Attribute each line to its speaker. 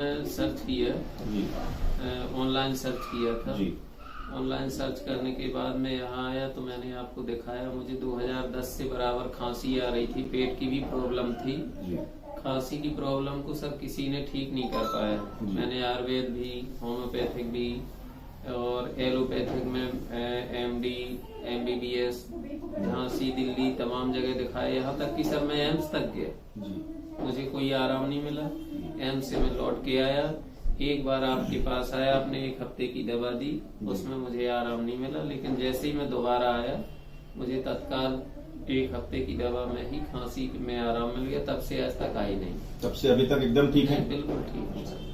Speaker 1: Search किया
Speaker 2: जी
Speaker 1: online search किया था।
Speaker 2: जी
Speaker 1: ऑनलाइन सर्च करने के बाद मैं यहाँ आया तो मैंने आपको दिखाया। मुझे 2010 से बराबर खांसी आ रही थी, पेट की भी प्रॉब्लम थी।
Speaker 2: जी
Speaker 1: खांसी की प्रॉब्लम को सर किसी ने ठीक नहीं कर पाया। मैंने आयुर्वेद भी, होम्योपैथिक भी और एलोपैथिक में एमडी, एमबीबीएस, झांसी, दिल्ली तमाम जगह दिखाए। यहाँ तक कि सर मैं एम्स तक गया,
Speaker 2: जी
Speaker 1: मुझे कोई आराम नहीं मिला। एम्स से मैं लौट के आया, एक बार आपके पास आया, आपने 1 हफ्ते की दवा दी, उसमें मुझे आराम नहीं मिला। लेकिन जैसे ही मैं दोबारा आया, मुझे तत्काल 1 हफ्ते की दवा में ही खांसी में आराम मिल गया। तब से आज तक आई नहीं।
Speaker 2: तब से अभी तक एकदम ठीक है।
Speaker 1: बिल्कुल ठीक है सर।